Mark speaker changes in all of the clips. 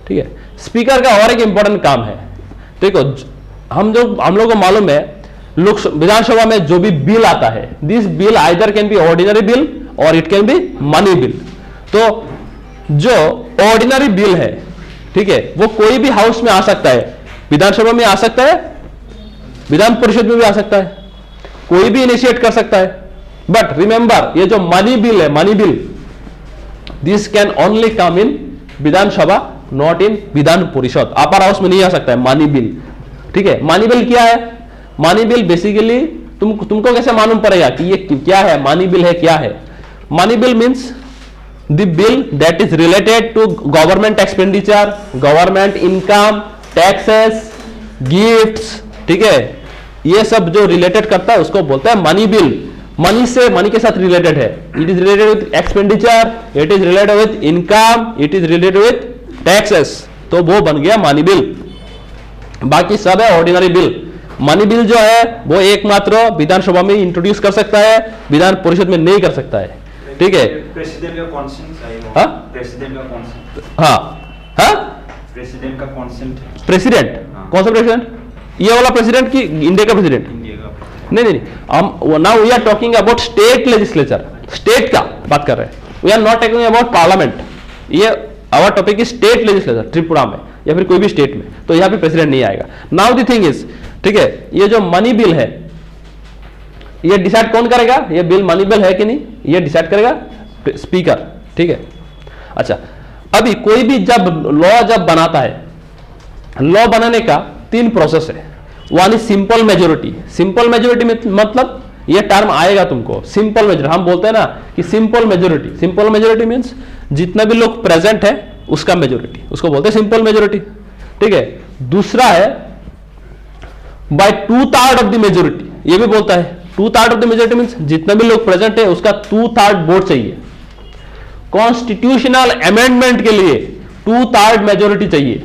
Speaker 1: ठीक है। स्पीकर का और एक इंपॉर्टेंट काम है, देखो हम लोग को मालूम है लोक विधानसभा में जो भी बिल आता है, this bill either can be ordinary bill और it can be money bill. तो जो ऑर्डिनरी बिल है, ठीक है, वो कोई भी हाउस में आ सकता है, विधानसभा में आ सकता है, विधान परिषद में भी आ सकता है, कोई भी इनिशिएट कर सकता है। बट रिमेंबर, ये जो मनी बिल है, money bill, this can only come in Vidhan Sabha, not in Vidhan Parishad. Upper house में नहीं आ सकता है मनी बिल, ठीक है। मनी बिल क्या है? मनी बिल बेसिकली तुमको कैसे मालूम पड़ेगा कि ये क्या है, मनी बिल है क्या है? Money bill means the bill that is related to government expenditure, government income, taxes, gifts, ठीक है, ये सब जो रिलेटेड करता है उसको बोलता है मनी बिल। मनी के साथ रिलेटेड है, it is related with expenditure, it is related with income, it is related with taxes, तो वो बन गया मनी बिल। बाकी सब है ऑर्डिनरी बिल। मनी बिल जो है वो एकमात्र विधानसभा में इंट्रोड्यूस कर सकता है, विधान परिषद में नहीं कर सकता है, ठीक है।
Speaker 2: प्रेसिडेंट का कॉन्सेंट चाहिए।
Speaker 1: हाँ,
Speaker 2: प्रेसिडेंट का कॉन्सेंट।
Speaker 1: हाँ,
Speaker 2: प्रेसिडेंट का कॉन्सेंट।
Speaker 1: प्रेसिडेंट? कौन सा प्रेसिडेंट? ये वाला प्रेसिडेंट की इंडिया का प्रेसिडेंट? नहीं, हम now we are talking about state legislature, state का बात कर रहे हैं, we are not talking about parliament. ये our topic is state legislature, Tripura में या फिर कोई भी स्टेट में, तो यहां पे प्रेसिडेंट नहीं आएगा। नाउ द थिंग इज, ठीक है, ये जो मनी बिल है, ये डिसाइड कौन करेगा? ये बिल मनी बिल है कि नहीं, ये डिसाइड करेगा स्पीकर, ठीक है। अच्छा, अभी कोई भी जब बनाता है, लॉ बनाने का 3 प्रोसेस है। One is simple majority. Simple majority में मतलब ये टर्म आएगा तुमको, सिंपल मेजोरिटी हम बोलते हैं ना कि simple majority. Simple majority means जितना भी लोग प्रेजेंट है उसका मेजोरिटी, उसको बोलते हैं सिंपल मेजोरिटी, ठीक है। दूसरा है बाय 2/3 ऑफ द मेजोरिटी, ये भी बोलता है 2/3 ऑफ द मेजोरिटी मींस जितना भी लोग प्रेजेंट है उसका 2/3 वोट चाहिए। कॉन्स्टिट्यूशनल अमेंडमेंट के लिए 2/3 मेजोरिटी चाहिए।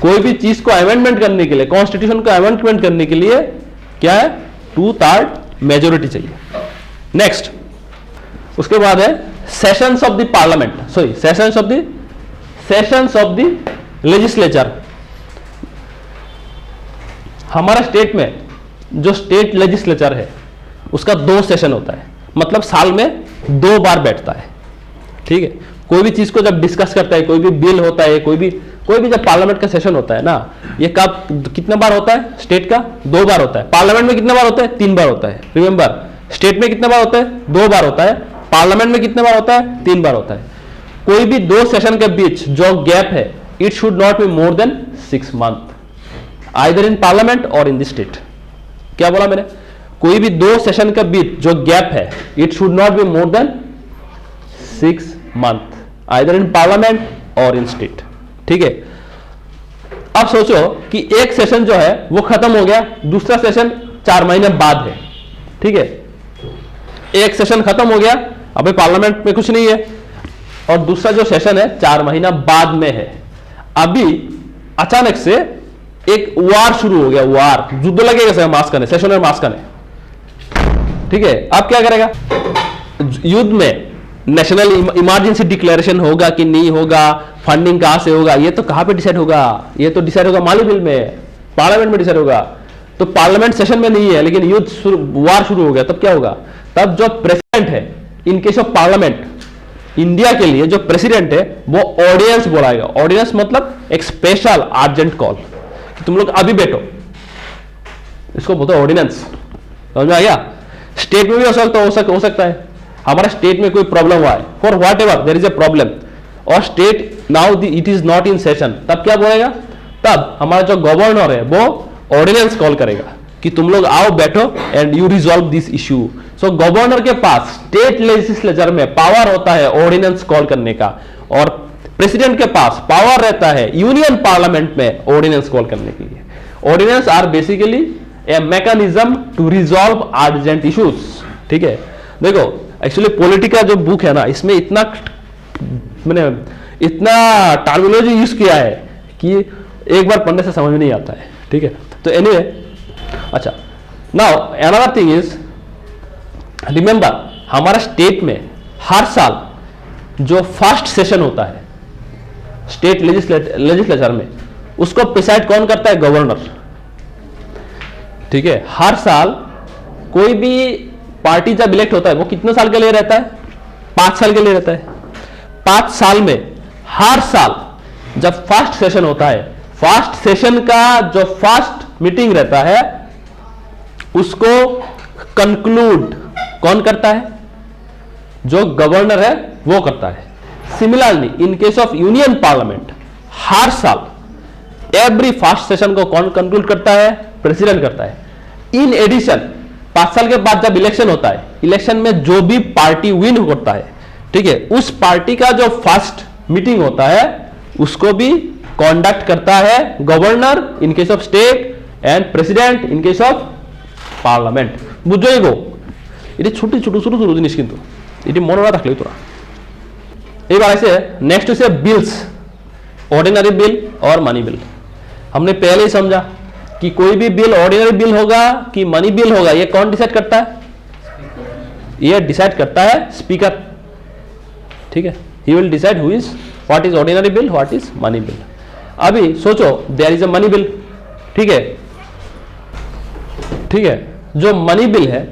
Speaker 1: कोई भी चीज को अमेंडमेंट करने के लिए, कॉन्स्टिट्यूशन को अमेंडमेंट करने के लिए क्या है? 2/3 मेजोरिटी चाहिए। नेक्स्ट, उसके बाद है sessions of the parliament, sorry sessions of the legislature. हमारा स्टेट में जो स्टेट लेजिस्लेचर है उसका 2 सेशन होता है, मतलब साल में 2 बार बैठता है, ठीक है। कोई भी चीज को जब डिस्कस करता है, कोई भी बिल होता है, कोई भी जब पार्लियामेंट का सेशन होता है ना, ये कब कितने बार होता है? स्टेट का 2 बार होता है। पार्लियामेंट में कितने बार होता है? 3 बार होता है। रिमेंबर, स्टेट में कितने बार होता है? 2 बार होता है। पार्लियामेंट में कितने बार होता है? 3 बार होता है। कोई भी 2 सेशन के बीच जो गैप है, it should not be more than 6 month, either in parliament और इन द स्टेट। क्या बोला मैंने? कोई भी 2 सेशन के बीच जो गैप है, it should not be more than 6 month, either in parliament और इन स्टेट, ठीक है। अब सोचो कि एक सेशन जो है वो खत्म हो गया, दूसरा सेशन 4 महीने बाद है, ठीक है। एक सेशन खत्म हो गया, अभी पार्लियामेंट में कुछ नहीं है, और दूसरा जो सेशन है 4 महीना बाद में है। अभी अचानक से एक वार शुरू हो गया, वार, युद्ध लगेगा मास करने, सेशन और मास करने, ठीक है। अब क्या करेगा? युद्ध में नेशनल इमरजेंसी डिक्लेरेशन होगा कि नहीं होगा, फंडिंग कहां से होगा, ये तो कहां पे डिसाइड होगा? ये तो डिसाइड होगा मनी बिल में, पार्लियामेंट में डिसाइड होगा। तो पार्लियामेंट सेशन में नहीं है, लेकिन वार शुरू हो गया, तब क्या होगा? तब जो प्रेसिडेंट है, इन केस ऑफ पार्लियामेंट, इंडिया के लिए जो प्रेसिडेंट है वो ऑर्डिनेंस बुलाएगा। ऑर्डिनेंस मतलब एक स्पेशल अर्जेंट कॉल कि तुम लोग अभी बैठो, इसको बोलते हैं ऑर्डिनेंस। समझ में आ गया? स्टेट में भी हो सकता है। हमारा स्टेट में कोई प्रॉब्लम हुआ है, for whatever there is a problem, और state now it is not in session, तब क्या बोलेगा? तब हमारा जो गवर्नर है वो ऑर्डिनेंस कॉल करेगा कि तुम लोग आओ बैठो and you resolve this issue. So governor के पास स्टेट लेजिस्लेचर में पावर होता है ऑर्डिनेंस कॉल करने का, और प्रेसिडेंट के पास पावर रहता है यूनियन पार्लियामेंट में ऑर्डिनेंस कॉल करने के लिए। Ordinance are basically a mechanism to resolve urgent issues, ठीक है। देखो एक्चुअली पॉलिटिका जो बुक है ना, इसमें इतना टर्मिनोलॉजी यूज किया है कि एक बार पढ़ने से समझ में नहीं आता है, ठीक है। तो एनीवे, अच्छा, now another thing is, remember हमारा स्टेट में हर साल जो फर्स्ट सेशन होता है, स्टेट लेजिस्लेचर में, उसको प्रिसाइड कौन करता है? गवर्नर। ठीक है, हर साल कोई भी पार्टी जब इलेक्ट होता है वो कितने साल के लिए रहता है? 5 साल के लिए रहता है। 5 साल में हर साल जब फर्स्ट सेशन होता है, फर्स्ट सेशन का जो फर्स्ट मीटिंग रहता है उसको कंक्लूड कौन करता है? जो गवर्नर है वो करता है। Similarly in case of union parliament, हर साल एवरी फर्स्ट सेशन को कौन कंक्लूड करता है? प्रेसिडेंट करता है। इन एडिशन 5 साल के बाद जब इलेक्शन होता है, इलेक्शन में जो भी पार्टी विन करता है, ठीक है, उस पार्टी का जो फर्स्ट मीटिंग होता है उसको भी कंडक्ट करता है governor in case of state and president in case of parliament. বুঝছো এগো? এটি ছোট ছোট ছোট ছোট জিনিস, কিন্তু এটি মনে না থাকলেই তোরা। এবার আছে नेक्स्ट से बिल्स, ऑर्डिनरी बिल और मनी बिल। हमने पहले ही समझा कि कोई भी बिल ऑर्डिनरी बिल होगा कि मनी बिल होगा, ये कौन डिसाइड करता है? ये डिसाइड करता है स्पीकर। ठीक है, he will decide who is what is ordinary bill, what is money bill. अभी सोचो there is a money bill. ठीक है, ठीक है, जो मनी बिल है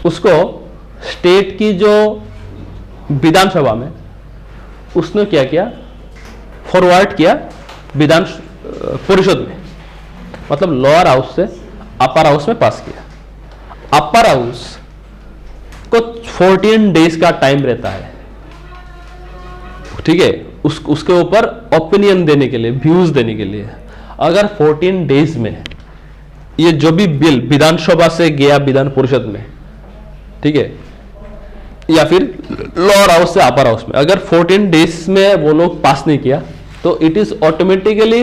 Speaker 1: उसको स्टेट की जो विधानसभा में उसने क्या किया? फॉरवर्ड किया विधान परिषद में, मतलब लोअर हाउस से अपर हाउस में पास किया। अपर हाउस को 14 डेज का टाइम रहता है। ठीक है, उसके ऊपर ओपिनियन देने के लिए, व्यूज देने के लिए। अगर 14 डेज में ये जो भी बिल विधानसभा से गया विधान परिषद में, ठीक है, या फिर लोअर हाउस से अपर हाउस में, अगर 14 डेज में वो लोग पास नहीं किया तो it is automatically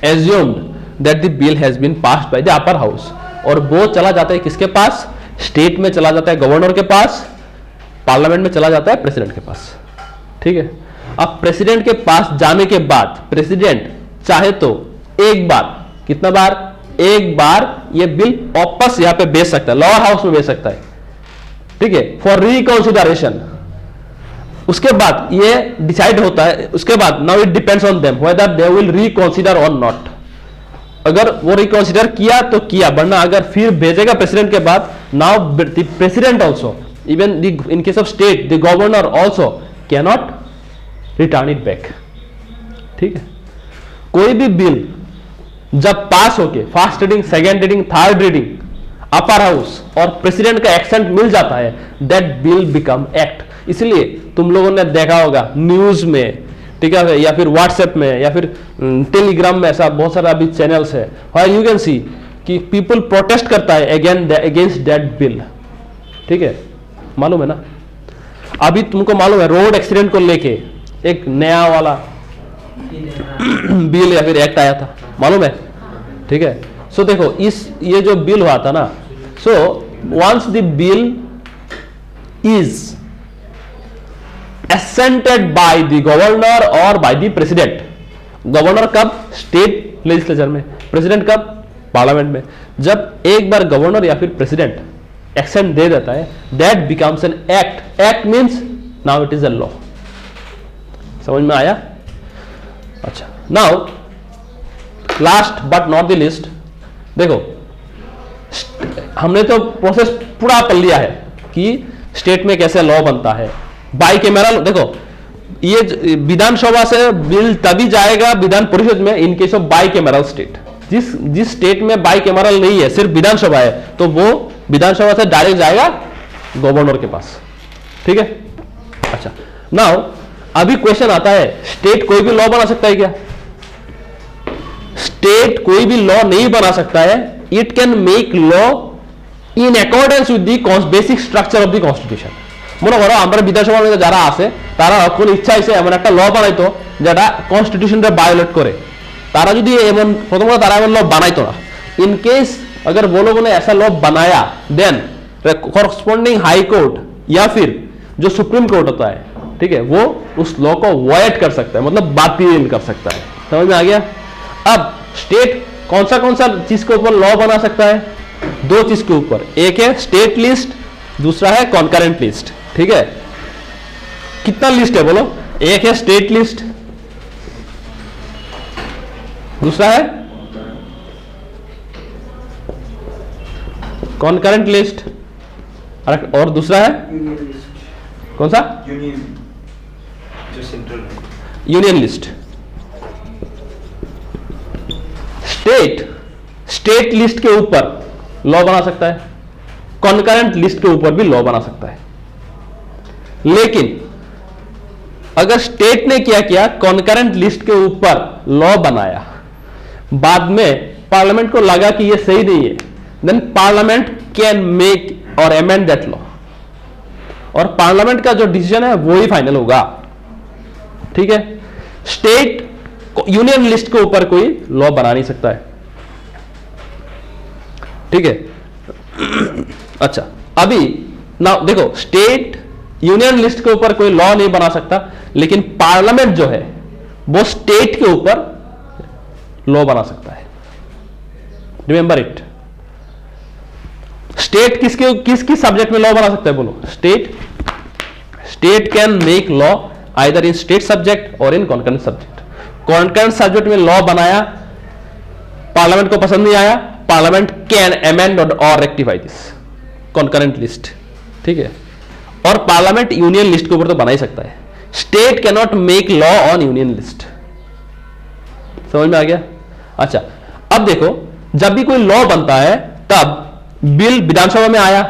Speaker 1: assumed that the bill has been passed by the upper house, और वो चला जाता है किसके पास? स्टेट में चला जाता है गवर्नर के पास, पार्लियामेंट में चला जाता है प्रेसिडेंट के पास। ठीक है, अब प्रेसिडेंट के पास जाने के बाद प्रेसिडेंट चाहे तो एक बार, कितना बार? एक बार ये बिल वापस यहां पे भेज सकता है, लोअर हाउस में भेज सकता है। ठीक है, फॉर रिकंसिडरेशन। उसके बाद ये डिसाइड होता है, उसके बाद now it depends on them whether they will reconsider और नॉट। अगर वो रिकंसिडर किया तो किया, वरना अगर फिर भेजेगा प्रेसिडेंट के बाद, now the president also, even in case of state the governor also cannot return it back. ठीक है, कोई भी बिल जब पास होके first reading, second reading, third reading, अपर हाउस और प्रेसिडेंट का एक्सेंट मिल जाता है, दैट बिल बिकम एक्ट। इसलिए तुम लोगों ने देखा होगा न्यूज में, ठीक है, या फिर व्हाट्सएप में या फिर टेलीग्राम में, ऐसा बहुत सारा अभी चैनल्स है, और यू कैन सी कि पीपल प्रोटेस्ट करता है अगेंस्ट दैट बिल। ठीक है, मालूम है ना? अभी तुमको मालूम है रोड एक्सीडेंट को लेके एक नया वाला बिल या फिर एक्ट आया था, मालूम है? ठीक है, सो देखो ये जो बिल हुआ था ना, so once the bill is assented by the governor और by the president। गवर्नर कब? स्टेट लेजिस्लेचर में, प्रेसिडेंट कब? पार्लियामेंट में। जब एक बार गवर्नर या फिर प्रेसिडेंट एक्सेंट दे देता है, that becomes an act. Act means now it is a law. समझ में आया? अच्छा, now last but not the list, देखो हमने तो प्रोसेस पूरा कर लिया है कि स्टेट में कैसे लॉ बनता है। बाई कैमरल, देखो ये विधानसभा से बिल तभी जाएगा विधान परिषद में इन case of by cameral state. जिस स्टेट में बाई कैमरल नहीं है, सिर्फ विधानसभा है, तो वो विधानसभा से डायरेक्ट जाएगा गवर्नर के पास। ठीक है, अच्छा, नाउ अभी क्वेश्चन आता है, स्टेट कोई भी लॉ बना सकता है क्या? स्टेट कोई भी लॉ नहीं बना सकता है। It can make law in accordance with the basic structure of the constitution. মনে করো আমরা বিধানসভার মধ্যে যারা আছে তারা কোন ইচ্ছা হইছে এমন একটা ল বানাইতো যেটা কনস্টিটিউশনকে ভায়োলেট করে, তারা যদি এমন প্রথমত তারা এমন ল বানাইতো না। इन केस अगर वो लोगों ने ऐसा लॉ बनाया, देन कॉरस्पॉन्डिंग हाई कोर्ट या फिर जो सुप्रीम कोर्ट होता है, ठीक है, वो उस लॉ को वॉयट कर सकता है, मतलब बातिल कर सकता है। समझ में आ गया? अब स्टेट कौन सा चीज के ऊपर लॉ बना सकता है? दो चीज के ऊपर, एक है स्टेट लिस्ट, दूसरा है कॉन्करेंट लिस्ट। ठीक है, कितना लिस्ट है बोलो? एक है स्टेट लिस्ट, दूसरा है कॉन्करेंट लिस्ट, और दूसरा है
Speaker 2: यूनियन लिस्ट।
Speaker 1: कौन सा?
Speaker 2: यूनियन जो सेंट्रल है।
Speaker 1: Union list. स्टेट लिस्ट के ऊपर लॉ बना सकता है, कॉन्करेंट लिस्ट के ऊपर भी लॉ बना सकता है। लेकिन अगर स्टेट ने क्या किया, कॉन्करेंट लिस्ट के ऊपर लॉ बनाया, बाद में पार्लियामेंट को लगा कि यह सही नहीं है, देन पार्लियामेंट कैन मेक और अमेंड दैट लॉ, और पार्लियामेंट का जो डिसीजन है वो ही फाइनल होगा। ठीक है, स्टेट यूनियन लिस्ट के ऊपर कोई लॉ बना नहीं सकता है। ठीक है, अच्छा अभी ना देखो, स्टेट यूनियन लिस्ट के ऊपर कोई लॉ नहीं बना सकता, लेकिन पार्लियामेंट जो है वो स्टेट के ऊपर लॉ बना सकता है। Remember it. स्टेट किसकी सब्जेक्ट में लॉ बना सकता है बोलो? State can make law either in state subject और इन कॉन्करेंट सब्जेक्ट। कॉन्करेंट सब्जेक्ट में लॉ बनाया, पार्लियामेंट को पसंद नहीं आया, पार्लियामेंट कैन अमेंड और रेक्टिफाई दिस कॉन्करेंट लिस्ट। ठीक है, और पार्लियामेंट यूनियन लिस्ट के ऊपर तो बना ही सकता है। State can not make law on union list. समझ में आ गया? अच्छा, अब देखो, जब भी कोई लॉ बनता है तब बिल विधानसभा में आया,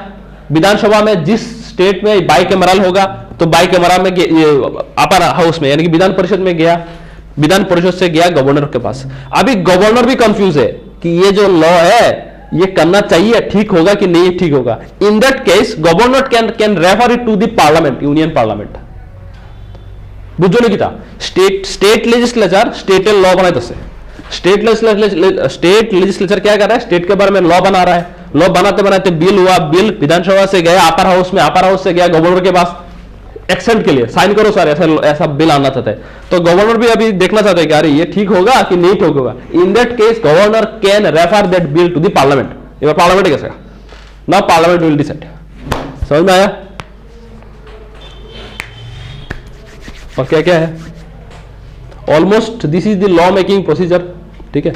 Speaker 1: विधानसभा में जिस स्टेट में बाइकैमरल होगा तो बाइकैमरल में अपर हाउस में यानी कि विधान परिषद में गया, विधान परिषद से गया गवर्नर के पास। अभी गवर्नर भी कंफ्यूज है कि ये जो लॉ है ये करना चाहिए, ठीक होगा कि नहीं ठीक होगा। In that case governor can refer it to the parliament, union parliament. बुझो नहीं किता स्टेट लेजिस्लेचर स्टेट लॉ बनाए तसे स्टेट लेजिस्लेचर क्या कर रहा है? स्टेट के बारे में लॉ बना रहा है। लॉ बनाते बनाते बिल हुआ, बिल विधानसभा से गया अपर हाउस में, अपर हाउस से गया गवर्नर के पास एक्सेंट के लिए, साइन करो सर, ऐसा बिल आना चाहता है। तो गवर्नर भी अभी देखना चाहता है कि अरे ये ठीक होगा कि नहीं ठीक होगा। In that case governor can refer that bill to the parliament. ये पार्लियामेंट कैसे? Now parliament will decide. समझ में आया? और क्या क्या है? Almost this is the law making procedure. ठीक है।